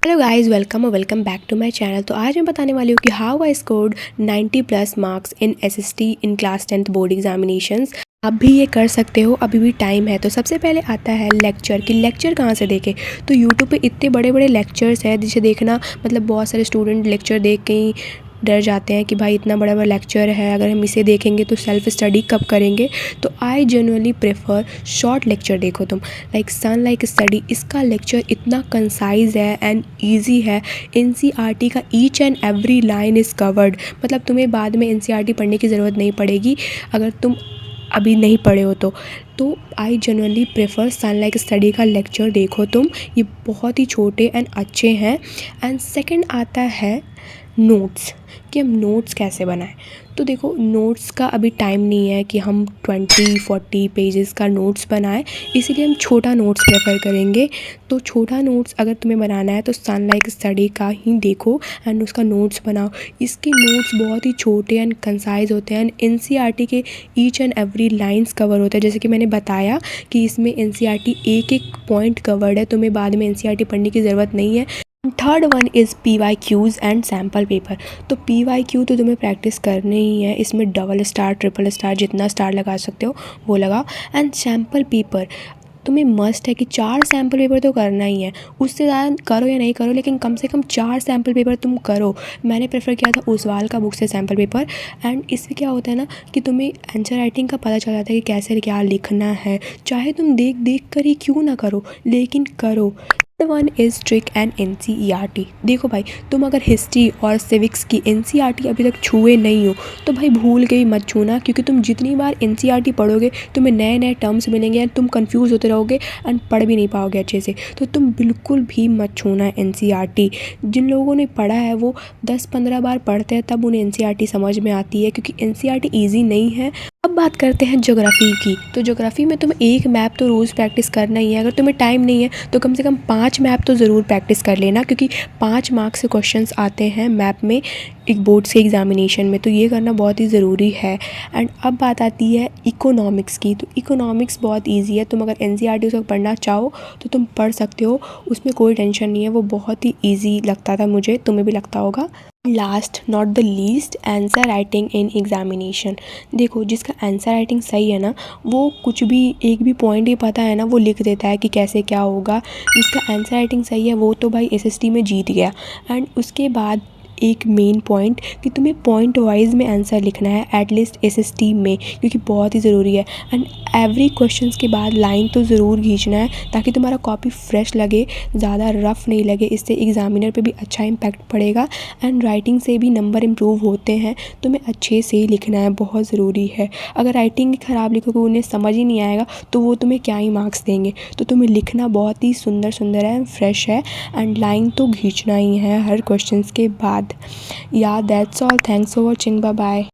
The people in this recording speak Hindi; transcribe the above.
Hello guys, welcome back to my channel. तो आज मैं बताने वाली हूँ कि how I scored 90 plus marks in SST in class 10th board examinations. आप भी ये कर सकते हो, अभी भी टाइम है। तो सबसे पहले आता है लेक्चर कि लेक्चर कहाँ से देखें। तो यूट्यूब पे इतने बड़े बड़े लेक्चर्स हैं जिसे देखना मतलब बहुत सारे स्टूडेंट लेक्चर देख के ही डर जाते हैं कि भाई इतना बड़ा बड़ा लेक्चर है, अगर हम इसे देखेंगे तो सेल्फ स्टडी कब करेंगे। तो I generally prefer short lecture. देखो तुम लाइक सन लाइक स्टडी, इसका लेक्चर इतना कंसाइज है एंड ईजी है। एनसीईआरटी का each and every line is covered, मतलब तुम्हें बाद में एनसीईआरटी पढ़ने की ज़रूरत नहीं पड़ेगी अगर तुम अभी नहीं पढ़े हो तो I generally prefer sun like study का लेक्चर देखो तुम, ये बहुत ही छोटे एंड अच्छे हैं। एंड सेकंड आता है नोट्स, कि हम नोट्स कैसे बनाएं। तो देखो नोट्स का अभी टाइम नहीं है कि हम 20-40 पेजेस का नोट्स बनाएं, इसीलिए हम छोटा नोट्स प्रेफर करेंगे। तो छोटा नोट्स अगर तुम्हें बनाना है तो सन लाइक स्टडी का ही देखो एंड उसका नोट्स बनाओ। इसके नोट्स बहुत ही छोटे एंड कंसाइज होते हैं एंड एनसीईआरटी के each and every lines cover होते हैं। जैसे कि मैंने बताया कि इसमें एनसीईआरटी एक एक पॉइंट कवर्ड है, तुम्हें बाद में एनसीईआरटी पढ़ने की ज़रूरत नहीं है। Third one is PYQs and sample paper. तो PYQ तो तुम्हें प्रैक्टिस करनी ही है, इसमें डबल स्टार ट्रिपल स्टार जितना स्टार लगा सकते हो वो लगाओ। एंड सैम्पल पेपर तुम्हें मस्ट है कि 4 सैम्पल पेपर तो करना ही है, उससे ज़्यादा करो या नहीं करो लेकिन कम से कम 4 सैम्पल पेपर तुम करो। मैंने प्रेफर किया था ओसवाल का बुक से सैम्पल पेपर एंड इससे क्या होता है ना कि तुम्हें आंसर राइटिंग का पता चल जाता है कि कैसे क्या लिखना है, चाहे तुम देख देख कर ही क्यों ना करो लेकिन करो। One is trick and NCERT. देखो भाई, तुम अगर हिस्ट्री और सिविक्स की एनसीईआरटी अभी तक छुए नहीं हो तो भाई भूल के भी मत छूना, क्योंकि तुम जितनी बार एनसीईआरटी पढ़ोगे तुम्हें नए नए टर्म्स मिलेंगे एंड तुम कंफ्यूज होते रहोगे एंड पढ़ भी नहीं पाओगे अच्छे से। तो तुम बिल्कुल भी मत छूना एनसीईआरटी। जिन लोगों ने पढ़ा है वो 10-15 बार पढ़ते हैं तब उन्हें एनसीईआरटी समझ में आती है, क्योंकि एनसीईआरटी ईजी नहीं है। अब बात करते हैं ज्योग्राफी की। तो ज्योग्राफी में तुम्हें एक मैप तो रोज़ प्रैक्टिस करना ही है। अगर तुम्हें टाइम नहीं है तो कम से कम 5 मैप तो ज़रूर प्रैक्टिस कर लेना, क्योंकि 5 मार्क्स से क्वेश्चंस आते हैं मैप में एक बोर्ड से एग्जामिनेशन में, तो ये करना बहुत ही ज़रूरी है। एंड अब बात आती है इकोनॉमिक्स की। तो इकोनॉमिक्स बहुत ईजी है, तुम अगर एनसीईआरटी उसको पढ़ना चाहो तो तुम पढ़ सकते हो, उसमें कोई टेंशन नहीं है, वो बहुत ही ईजी लगता था मुझे, तुम्हें भी लगता होगा। Last not the least, answer writing in examination. देखो जिसका आंसर राइटिंग सही है ना वो कुछ भी एक भी पॉइंट ही पता है ना वो लिख देता है कि कैसे क्या होगा। जिसका आंसर राइटिंग सही है वो तो भाई एसएसटी में जीत गया। एंड उसके बाद एक मेन पॉइंट कि तुम्हें पॉइंट वाइज में आंसर लिखना है एटलीस्ट एसएसटी में, क्योंकि बहुत ही ज़रूरी है। एंड एवरी क्वेश्चंस के बाद लाइन तो ज़रूर खींचना है ताकि तुम्हारा कॉपी फ्रेश लगे, ज़्यादा रफ नहीं लगे, इससे एग्जामिनर पे भी अच्छा इम्पैक्ट पड़ेगा। एंड राइटिंग से भी नंबर इम्प्रूव होते हैं, तुम्हें अच्छे से ही लिखना है, बहुत ज़रूरी है। अगर राइटिंग ख़राब लिखोगे उन्हें समझ ही नहीं आएगा तो वो तुम्हें क्या ही मार्क्स देंगे। तो तुम्हें लिखना बहुत ही सुंदर सुंदर है, फ्रेश है एंड लाइन तो खींचना ही है हर क्वेश्चंस के बाद। या that's all, thanks for watching, bye bye.